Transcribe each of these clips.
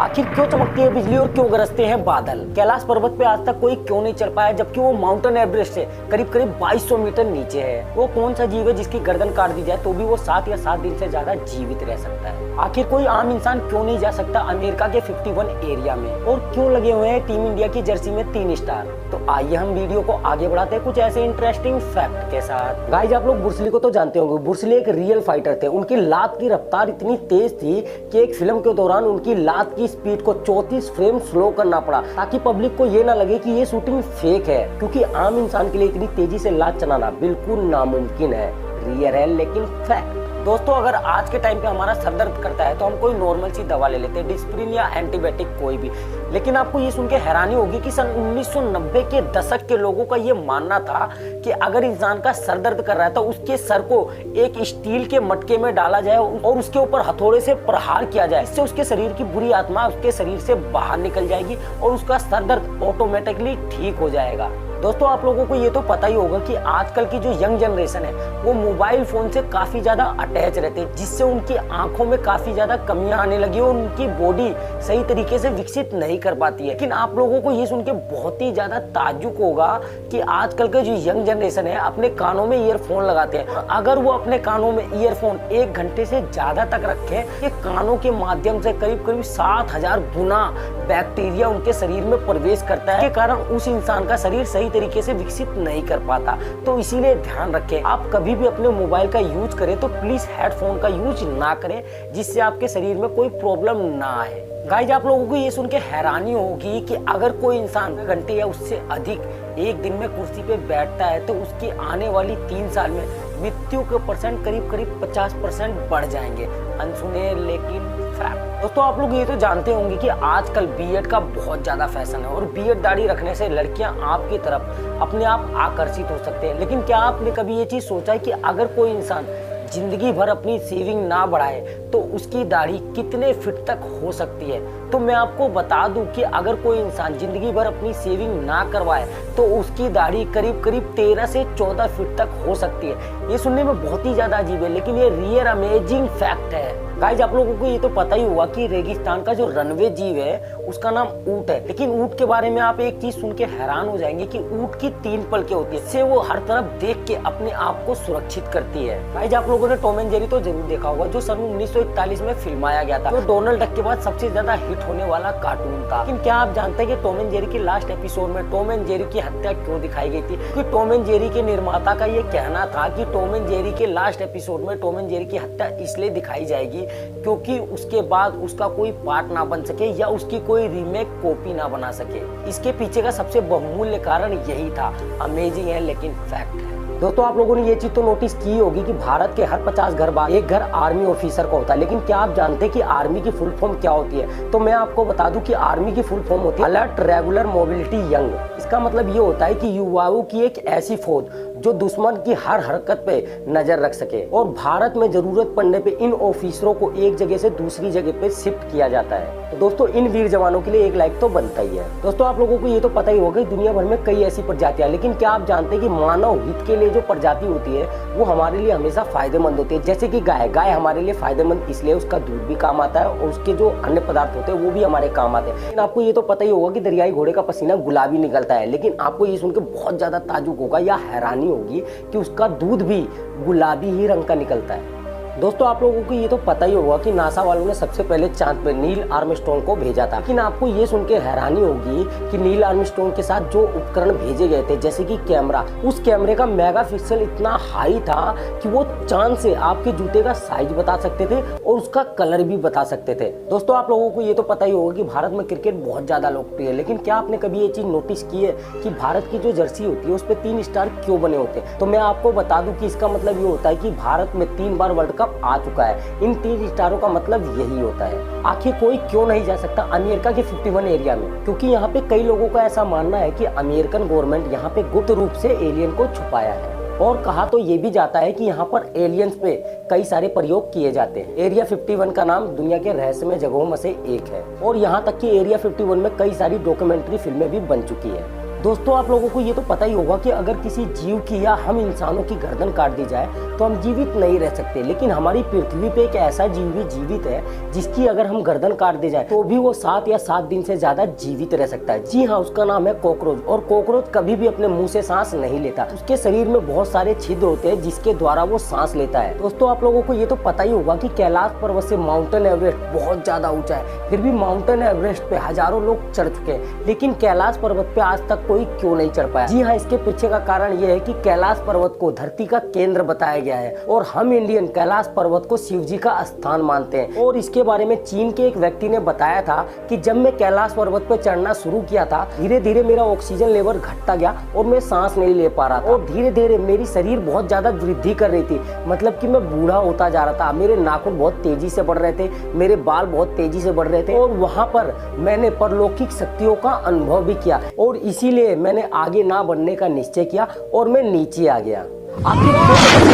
आखिर क्यों चमकती है बिजली और क्यों गरजते हैं बादल? कैलाश पर्वत पे आज तक कोई क्यों नहीं चढ़ पाया, जबकि वो माउंटेन एवरेस्ट से करीब करीब 2200 मीटर नीचे है। वो कौन सा जीव है जिसकी गर्दन काट दी जाए तो भी वो 7 या 7 दिन से ज्यादा जीवित रह सकता है? आखिर कोई आम इंसान क्यों नहीं जा सकता अमेरिका के 51 एरिया में? और क्यों लगे हुए हैं टीम इंडिया की जर्सी में 3 स्टार? तो आइए हम वीडियो को आगे बढ़ाते हैं कुछ ऐसे इंटरेस्टिंग फैक्ट के साथ। गाइस, आप लोग ब्रूस ली को तो जानते होंगे। ब्रूस ली एक रियल फाइटर थे। उनकी लात की रफ्तार इतनी तेज थी कि एक फिल्म के दौरान उनकी लात की स्पीड को 34 फ्रेम स्लो करना पड़ा, ताकि पब्लिक को ये ना लगे कि ये शूटिंग फेक है, क्योंकि आम इंसान के लिए इतनी तेजी से लात चलाना बिल्कुल नामुमकिन है। रियल है लेकिन फैक्ट। दोस्तों, अगर आज के टाइम पे हमारा सर दर्द करता है तो हम कोई नॉर्मल सी दवा ले लेते हैं, डिस्प्रिन या एंटीबायोटिक कोई भी। लेकिन आपको ये सुन के हैरानी होगी कि सन 1990 के दशक के लोगों का ये मानना था कि अगर इंसान का सर दर्द कर रहा है तो उसके सर को एक स्टील के मटके में डाला जाए और उसके ऊपर हथौड़े से प्रहार किया जाए। इससे उसके शरीर की बुरी आत्मा उसके शरीर से बाहर निकल जाएगी और उसका सर दर्द ऑटोमेटिकली ठीक हो जाएगा। दोस्तों, आप लोगों को ये तो पता ही होगा कि आजकल की जो यंग जनरेशन है वो मोबाइल फोन से काफी ज्यादा अटैच रहते हैं, जिससे उनकी आंखों में काफी ज्यादा कमियां आने लगी और उनकी बॉडी सही तरीके से विकसित नहीं कर पाती है। लेकिन आप लोगों को ये सुन के बहुत ही ज्यादा ताज्जुब होगा कि आजकल के जो यंग जनरेशन है अपने कानों में ईयरफोन लगाते हैं। अगर वो अपने कानों में ईयरफोन 1 घंटे से ज्यादा तक रखें, ये कानों के माध्यम से करीब करीब 7000 गुना बैक्टीरिया उनके शरीर में प्रवेश करता है, के कारण उस इंसान का शरीर सही तरीके से विकसित नहीं कर पाता। तो इसीलिए ध्यान रखें, आप कभी भी अपने मोबाइल का यूज करें तो प्लीज हेडफोन का यूज ना करें, जिससे आपके शरीर में कोई प्रॉब्लम ना आए। गाइस, आप लोगों को ये सुन के हैरानी होगी कि अगर कोई इंसान घंटे या उससे अधिक एक दिन में कुर्सी पे बैठता है तो उसकी आने वाली 3 साल में मृत्यु के परसेंट करीब करीब 50% बढ़ जाएंगे। अनसुने लेकिन फैक्ट। दोस्तों, आप लोग ये तो जानते होंगे कि आजकल बीएड का बहुत ज्यादा फैशन है और बीएड दाढ़ी रखने से लड़कियां आपकी तरफ अपने आप आकर्षित हो सकते हैं। लेकिन क्या आपने कभी ये चीज सोचा है कि अगर कोई इंसान जिंदगी भर अपनी सेविंग ना बढ़ाए तो उसकी दाढ़ी कितने फीट तक हो सकती है? तो मैं आपको बता दूं कि अगर कोई इंसान जिंदगी भर अपनी सेविंग ना करवाए तो उसकी दाढ़ी करीब करीब 13 से 14 फीट तक हो सकती है। ये सुनने में बहुत ही ज्यादा अजीब है, लेकिन ये रियल अमेजिंग फैक्ट है। गाइस, आप लोगों को ये तो पता ही होगा कि रेगिस्तान का जो रनवे जीव है उसका नाम ऊंट है। लेकिन ऊंट के बारे में आप एक चीज सुन के हैरान हो जाएंगे कि ऊंट की 3 पलकें होती है, इससे वो हर तरफ देख के अपने आप को सुरक्षित करती है। गाइस, आप लोगों ने टॉम एंड जेरी तो जरूर देखा होगा, जो सन 1941 में फिल्माया गया था, जो डोनाल्ड डक के बाद सबसे ज्यादा हिट होने वाला कार्टून था। लेकिन क्या आप जानते हैं कि टॉम एंड जेरी के लास्ट एपिसोड में टॉम एंड जेरी की हत्या क्यों दिखाई गई थी? क्योंकि टॉम एंड जेरी के निर्माता का ये कहना था कि टॉम एंड जेरी के लास्ट एपिसोड में टॉम एंड जेरी की हत्या इसलिए दिखाई जाएगी क्योंकि उसके बाद उसका कोई पार्ट ना बन सके या उसकी कोई रीमेक कॉपी ना बना सके। इसके पीछे का सबसे बहुमूल्य कारण यही था। अमेजिंग है लेकिन फैक्ट है। दोस्तों, आप लोगों ने ये चीज तो नोटिस की होगी कि भारत के हर 50 घर बाद एक घर आर्मी ऑफिसर का होता है। लेकिन क्या आप जानते हैं कि आर्मी की फुल फॉर्म क्या होती है? तो मैं आपको बता दूं कि आर्मी की फुल फॉर्म होती है अलर्ट रेगुलर मोबिलिटी यंग। इसका मतलब ये होता है कि युवाओं की एक ऐसी फौज जो दुश्मन की हर हरकत पे नजर रख सके, और भारत में जरूरत पड़ने पे इन ऑफिसरों को एक जगह से दूसरी जगह पे शिफ्ट किया जाता है। तो दोस्तों, इन वीर जवानों के लिए एक लाइक तो बनता ही है। दोस्तों, आप लोगों को ये तो पता ही होगा कि दुनिया भर में कई ऐसी प्रजातियां, लेकिन क्या आप जानते हैं कि मानव हित के लिए जो प्रजाति होती है वो हमारे लिए हमेशा फायदेमंद होती है? जैसे कि गाय हमारे लिए फायदेमंद इसलिए उसका दूध भी काम आता है और उसके जो अन्य पदार्थ होते हैं वो भी हमारे काम आते हैं। लेकिन आपको ये तो पता ही होगा कि दरियाई घोड़े का पसीना गुलाबी निकलता है, लेकिन आपको ये सुनकर बहुत ज्यादा ताज्जुब होगा या हैरानी होगी कि उसका दूध भी गुलाबी ही रंग का निकलता है। दोस्तों, आप लोगों को ये तो पता ही होगा कि नासा वालों ने सबसे पहले चांद पे नील आर्मस्ट्रॉन्ग को भेजा था। लेकिन आपको ये सुन के हैरानी होगी कि नील आर्मस्ट्रॉन्ग के साथ जो उपकरण भेजे गए थे, जैसे कि कैमरा, उस कैमरे का मेगापिक्सल इतना हाई था कि वो चांद से आपके जूते का साइज बता सकते थे और उसका कलर भी बता सकते थे। दोस्तों, आप लोगों को ये तो पता ही होगा कि भारत में क्रिकेट बहुत ज्यादा लोकप्रिय है। लेकिन क्या आपने कभी ये चीज नोटिस की है कि भारत की जो जर्सी होती है उस पर 3 स्टार क्यों बने होते हैं? तो मैं आपको बता दूं कि इसका मतलब ये होता है कि भारत में 3 बार वर्ल्ड कप आ चुका है। इन 3 स्टारों का मतलब यही होता है। आखिर कोई क्यों नहीं जा सकता अमेरिका के 51 एरिया में? क्योंकि यहाँ पे कई लोगों का ऐसा मानना है कि अमेरिकन गवर्नमेंट यहाँ पे गुप्त रूप से एलियन को छुपाया है, और कहा तो ये भी जाता है कि यहाँ पर एलियंस पे कई सारे प्रयोग किए जाते हैं। एरिया 51 का नाम दुनिया के रहस्यमय जगहों में से एक है और यहाँ तक कि एरिया 51 में कई सारी डॉक्यूमेंट्री फिल्में भी बन चुकी है। दोस्तों आप लोगों को ये तो पता ही होगा कि अगर किसी जीव की या हम इंसानों की गर्दन काट दी जाए तो हम जीवित नहीं रह सकते, लेकिन हमारी पृथ्वी पे एक ऐसा जीव भी जीवित है जिसकी अगर हम गर्दन काट दी जाए तो भी वो 7 या 7 दिन से ज्यादा जीवित रह सकता है। जी हाँ, उसका नाम है कॉकरोच। और कॉकरोच कभी भी अपने मुंह से सांस नहीं लेता। उसके शरीर में बहुत सारे छिद्र होते हैं जिसके द्वारा वो सांस लेता है। दोस्तों आप लोगों को ये तो पता ही होगा कि कैलाश पर्वत से माउंटेन एवरेस्ट बहुत ज्यादा ऊंचा है, फिर भी माउंटेन एवरेस्ट पे हजारों लोग चढ़ चुके हैं, लेकिन कैलाश पर्वत पे आज तक कोई क्यों नहीं चढ़ पाया। जी हाँ, इसके पीछे का कारण ये है कि कैलाश पर्वत को धरती का केंद्र बताया गया है और हम इंडियन कैलाश पर्वत को शिव जी का स्थान मानते हैं। और इसके बारे में चीन के एक व्यक्ति ने बताया था कि जब मैं कैलाश पर्वत पर चढ़ना शुरू किया था, धीरे धीरे मेरा ऑक्सीजन लेवल घटता गया और मैं सांस नहीं ले पा रहा था और धीरे धीरे मेरी शरीर बहुत ज्यादा वृद्धि कर रही थी, मतलब कि मैं बूढ़ा होता जा रहा था। मेरे नाखून बहुत तेजी से बढ़ रहे थे, मेरे बाल बहुत तेजी से बढ़ रहे थे और वहां पर मैंने परलौकिक शक्तियों का अनुभव भी किया और इसीलिए मैंने आगे ना बढ़ने का निश्चय किया और मैं नीचे आ गया। आखिर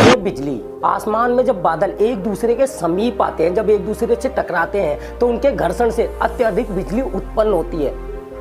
क्यों बिजली? आसमान में जब बादल एक दूसरे के समीप आते हैं, जब एक दूसरे से टकराते हैं तो उनके घर्षण से अत्यधिक बिजली उत्पन्न होती है।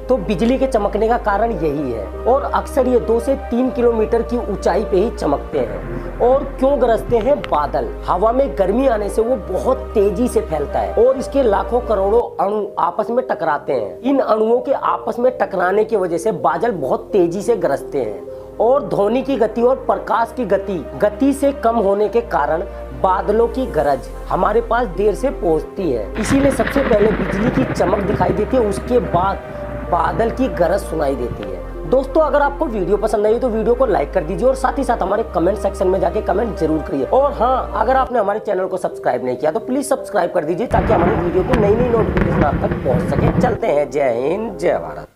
तो बिजली के चमकने का कारण यही है और अक्सर ये 2 से 3 किलोमीटर की ऊंचाई पे ही चमकते हैं। और क्यों गरजते हैं बादल? हवा में गर्मी आने से वो बहुत तेजी से फैलता है और इसके लाखों करोड़ों अणु आपस में टकराते हैं। इन अणुओं के आपस में टकराने की वजह से बादल बहुत तेजी से गरजते हैं और ध्वनि की गति और प्रकाश की गति से कम होने के कारण बादलों की गरज हमारे पास देर से पहुंचती है। इसीलिए सबसे पहले बिजली की चमक दिखाई देती है, उसके बाद बादल की गरज सुनाई देती है। दोस्तों अगर आपको वीडियो पसंद आई तो वीडियो को लाइक कर दीजिए और साथ ही साथ हमारे कमेंट सेक्शन में जाके कमेंट जरूर करिए। और हाँ, अगर आपने हमारे चैनल को सब्सक्राइब नहीं किया तो प्लीज सब्सक्राइब कर दीजिए ताकि हमारी वीडियो की नई नोटिफिकेशन आप तक पहुंच सके। चलते हैं, जय हिंद, जय भारत।